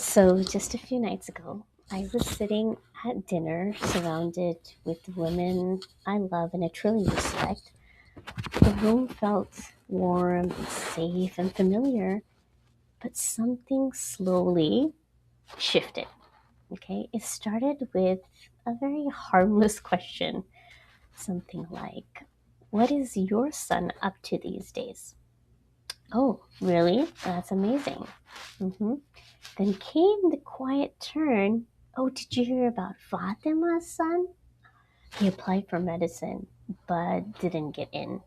So, just a few nights ago, I was sitting at dinner surrounded with women I love and I truly respect. The room felt warm, safe, and familiar, but something slowly shifted. Okay, it started with a very harmless question, something like, "What is your son up to these days?" Oh, really? That's amazing. hmm Then came the quiet turn. Oh, did you hear about Fatima's son? He applied for medicine, but didn't get in.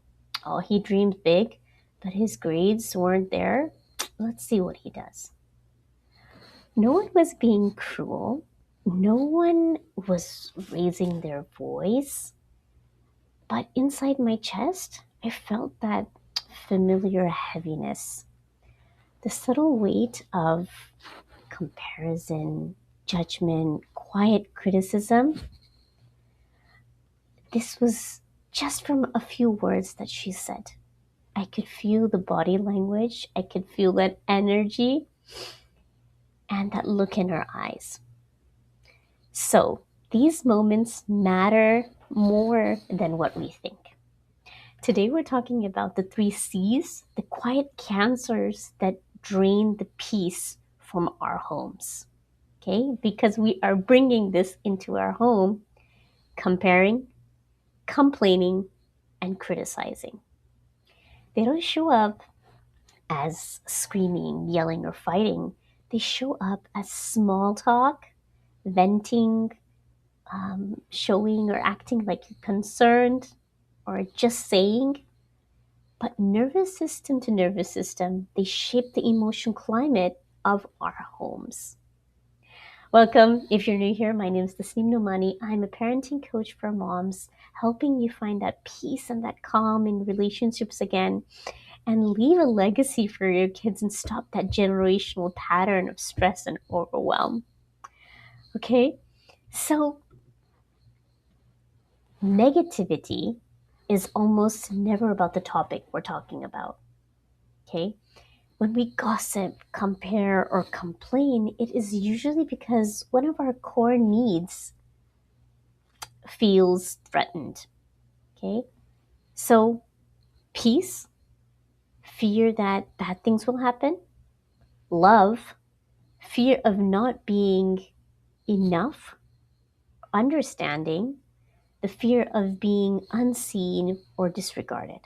Oh, he dreamed big, but his grades weren't there. Let's see what he does. No one was being cruel. No one was raising their voice. But inside my chest, I felt that familiar heaviness, the subtle weight of comparison, judgment, quiet criticism. This was just from a few words that she said. I could feel the body language, I could feel that energy and that look in her eyes. So, these moments matter more than what we think. Today, we're talking about the three C's, the quiet cancers that drain the peace from our homes. Okay, because we are bringing this into our home, comparing, complaining, and criticizing. They don't show up as screaming, yelling, or fighting. They show up as small talk, venting, showing or acting like you're concerned, or just saying. But nervous system to nervous system, they shape the emotional climate of our homes. Welcome. If you're new here, my name is Tasneem Nomani. I'm a parenting coach for moms, helping you find that peace and that calm in relationships again and leave a legacy for your kids and stop that generational pattern of stress and overwhelm. Okay? So, negativity is almost never about the topic we're talking about. Okay? When we gossip, compare, or complain, it is usually because one of our core needs feels threatened. Okay? So, peace, fear that bad things will happen, love, fear of not being enough, understanding, the fear of being unseen or disregarded.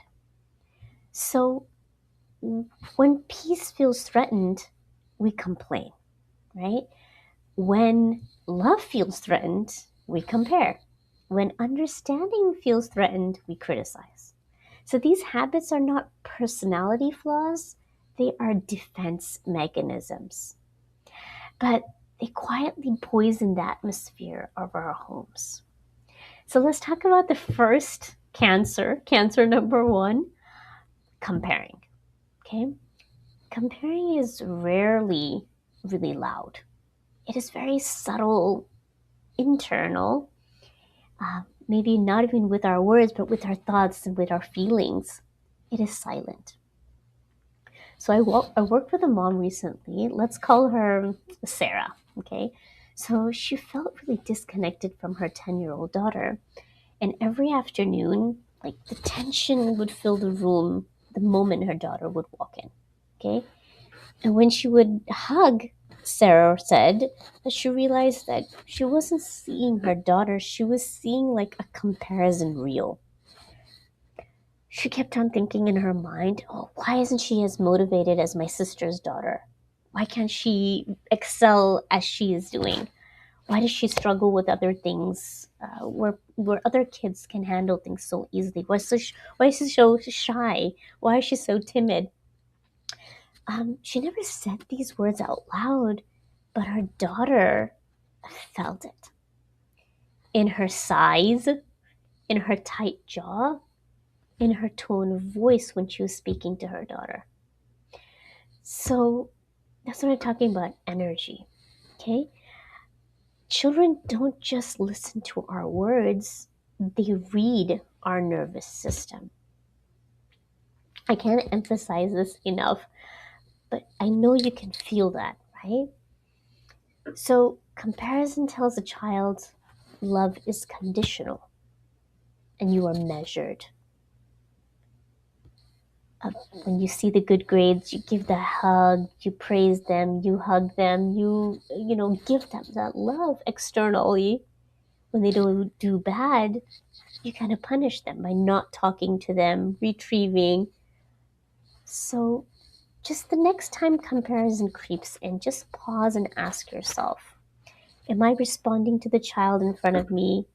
So, when peace feels threatened, we complain, right? When love feels threatened, we compare. When understanding feels threatened, we criticize. So these habits are not personality flaws, they are defense mechanisms. But they quietly poison the atmosphere of our homes. So let's talk about the first cancer number one, comparing. Okay? Comparing is rarely really loud. It is very subtle, internal, maybe not even with our words, but with our thoughts and with our feelings. It is silent. So I worked with a mom recently. Let's call her Sarah. Okay. So she felt really disconnected from her 10-year-old daughter. And every afternoon, like the tension would fill the room the moment her daughter would walk in. Okay. And when she would hug, Sarah said that she realized that she wasn't seeing her daughter, she was seeing like a comparison reel. She kept on thinking in her mind, oh, why isn't she as motivated as my sister's daughter? Why can't she excel as she is doing? Why does she struggle with other things where other kids can handle things so easily? Why is she so shy? Why is she so timid? She never said these words out loud, but her daughter felt it in her size, in her tight jaw, in her tone of voice when she was speaking to her daughter. So that's what I'm talking about, energy. Okay? Children don't just listen to our words, they read our nervous system. I can't emphasize this enough, but I know you can feel that, right? So, comparison tells a child love is conditional and you are measured. Uh, when you see the good grades, you give the hug, you praise them, you hug them, give them that love externally. When they don't do bad, you kind of punish them by not talking to them, retrieving. So, just the next time comparison creeps in, just pause and ask yourself, am I responding to the child in front of me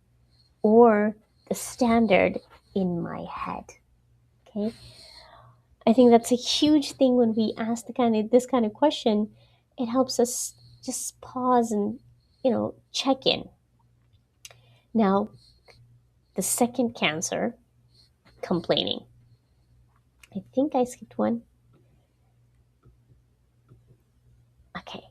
or the standard in my head? Okay. I think that's a huge thing when we ask this kind of question. It helps us just pause and check in. Now, the second cancer, complaining. I think I skipped one. Okay.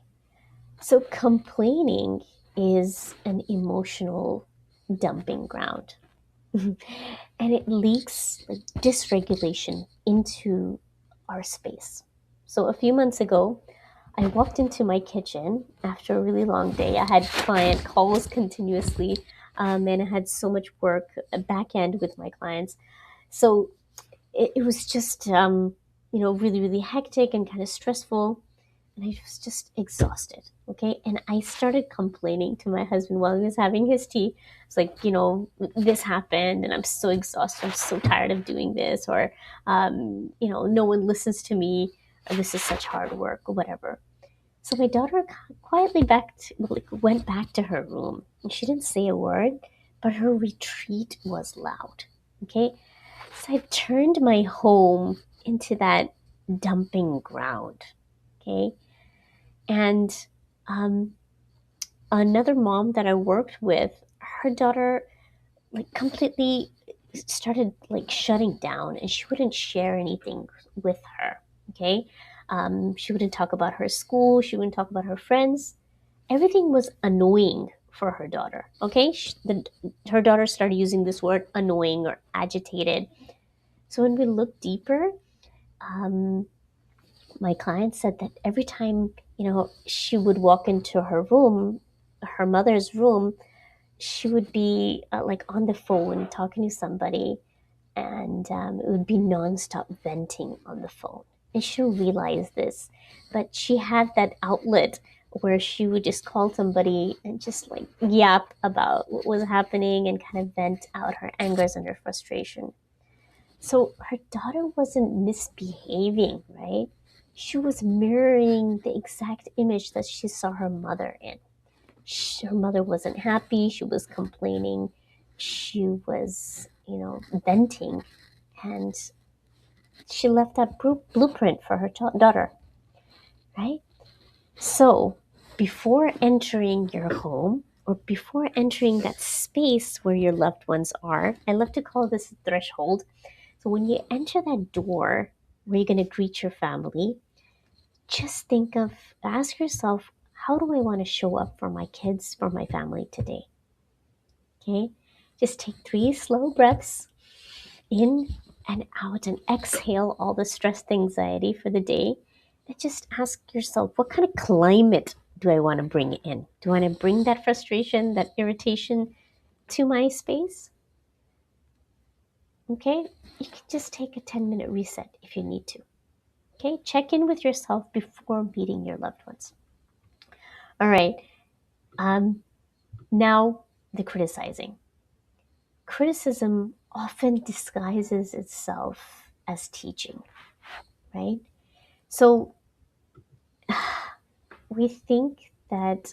So complaining is an emotional dumping ground. And it leaks like dysregulation into our space. So a few months ago, I walked into my kitchen after a really long day. I had client calls continuously, and I had so much work back end with my clients. So it was just, really, really hectic and kind of stressful. And I was just exhausted. Okay. And I started complaining to my husband while he was having his tea. It's like, this happened and I'm so exhausted. I'm so tired of doing this. Or, no one listens to me. Or this is such hard work or whatever. So my daughter quietly went back to her room. And she didn't say a word, but her retreat was loud. Okay. So I turned my home into that dumping ground. Okay. And um, another mom that I worked with, her daughter like completely started like shutting down and she wouldn't share anything with her. Okay. She wouldn't talk about her school. She wouldn't talk about her friends. Everything was annoying for her daughter. Okay. Her daughter started using this word annoying or agitated. So when we look deeper, um, my client said that every time she would walk into her room, her mother's room, she would be like on the phone talking to somebody, and it would be nonstop venting on the phone. And she didn't realize this, but she had that outlet where she would just call somebody and just like yap about what was happening and kind of vent out her angers and her frustration. So her daughter wasn't misbehaving, right? She was mirroring the exact image that she saw her mother in. Her mother wasn't happy. She was complaining. She was, venting. And she left that blueprint for her daughter, right? So before entering your home or before entering that space where your loved ones are, I love to call this a threshold. So when you enter that door where you're going to greet your family, just ask yourself, how do I want to show up for my kids, for my family today? Okay. Just take 3 slow breaths in and out and exhale all the stress, the anxiety for the day. And just ask yourself, what kind of climate do I want to bring in? Do I want to bring that frustration, that irritation to my space? Okay. You can just take a 10-minute reset if you need to. Okay, check in with yourself before meeting your loved ones. All right. Um, Now the criticizing. Criticism often disguises itself as teaching, right? So we think that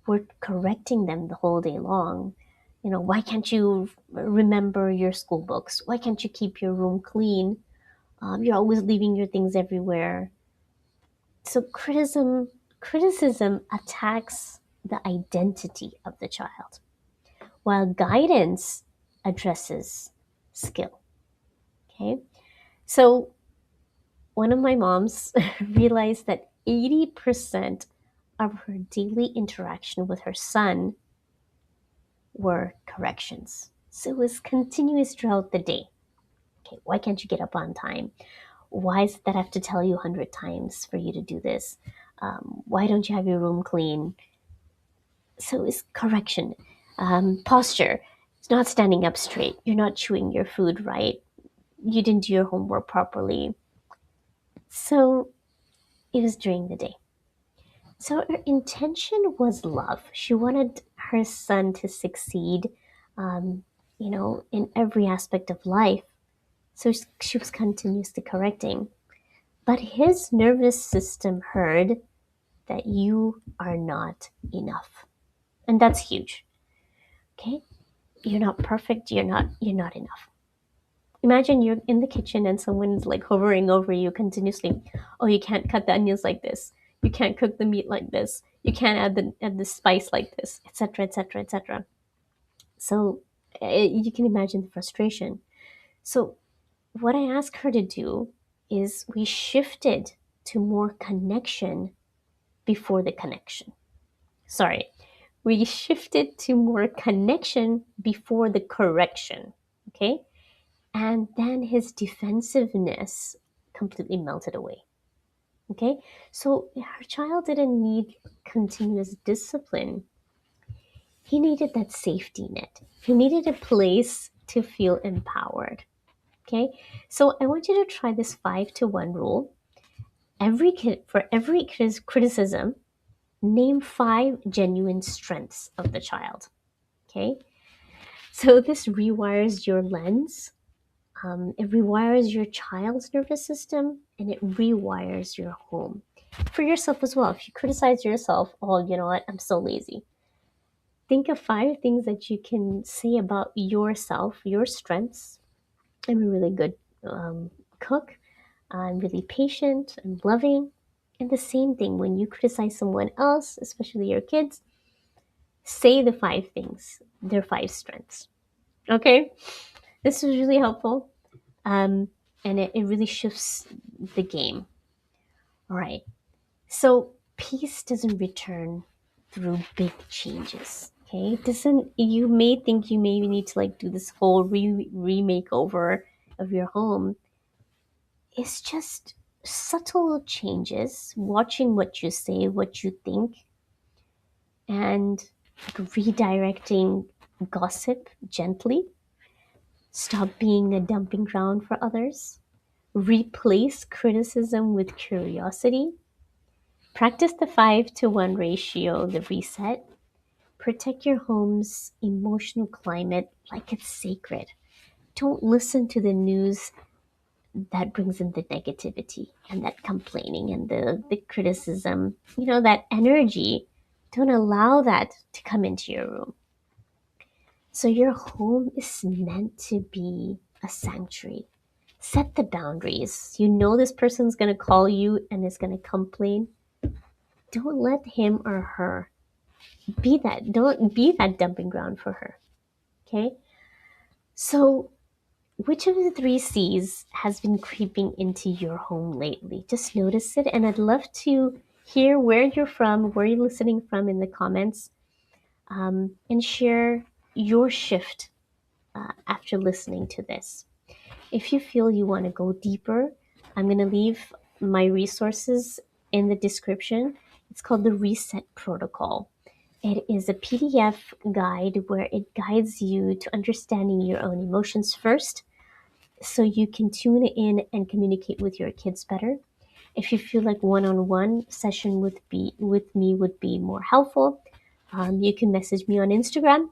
we're correcting them the whole day long. Why can't you remember your school books? Why can't you keep your room clean? You're always leaving your things everywhere. So criticism attacks the identity of the child, while guidance addresses skill. Okay. So one of my moms realized that 80% of her daily interaction with her son were corrections. So it was continuous throughout the day. Okay, why can't you get up on time? Why does that have to tell you 100 times for you to do this? Why don't you have your room clean? So it's correction. Posture. It's not standing up straight. You're not chewing your food right. You didn't do your homework properly. So it was during the day. So her intention was love. She wanted her son to succeed, um, in every aspect of life. So she was continuously correcting. But his nervous system heard that you are not enough. And that's huge. Okay? You're not perfect. You're not enough. Imagine you're in the kitchen and someone's like hovering over you continuously. Oh, you can't cut the onions like this. You can't cook the meat like this. You can't add the spice like this, etc., etc., etc. So you can imagine the frustration. So what I asked her to do is we shifted to more connection before the connection. Sorry, we shifted to more connection before the correction. Okay, and then his defensiveness completely melted away. Okay, so her child didn't need continuous discipline. He needed that safety net. He needed a place to feel empowered. Okay, so I want you to try this 5 to 1 rule. For every criticism, name 5 genuine strengths of the child. Okay, so this rewires your lens. It rewires your child's nervous system, and it rewires your home for yourself as well. If you criticize yourself, oh, you know what, I'm so lazy. Think of 5 things that you can say about yourself, your strengths. I'm a really good cook. I'm really patient and loving. And the same thing when you criticize someone else, especially your kids, say the 5 things, their 5 strengths. Okay? This was really helpful. Um, and it really shifts the game. All right. So peace doesn't return through big changes. Okay. It doesn't, you may think you maybe need to like do this whole remake over of your home. It's just subtle changes, watching what you say, what you think, and redirecting gossip gently. Stop being a dumping ground for others. Replace criticism with curiosity. Practice the 5 to 1 ratio, the reset. Protect your home's emotional climate like it's sacred. Don't listen to the news that brings in the negativity and that complaining and the criticism, that energy. Don't allow that to come into your room. So your home is meant to be a sanctuary. Set the boundaries. You know this person's going to call you and is going to complain. Don't let him or her don't be that dumping ground for her. Okay? So which of the 3 C's has been creeping into your home lately? Just notice it, and I'd love to hear where you're from, where you're listening from in the comments, and share your shift after listening to this. If you feel you want to go deeper, I'm going to leave my resources in the description. It's called the Reset Protocol. It is a PDF guide where it guides you to understanding your own emotions first so you can tune in and communicate with your kids better. If you feel like one-on-one session with me would be more helpful, you can message me on Instagram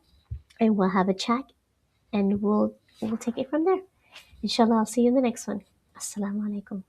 and we'll have a chat and we'll take it from there. Inshallah, I'll see you in the next one. Assalamu alaikum.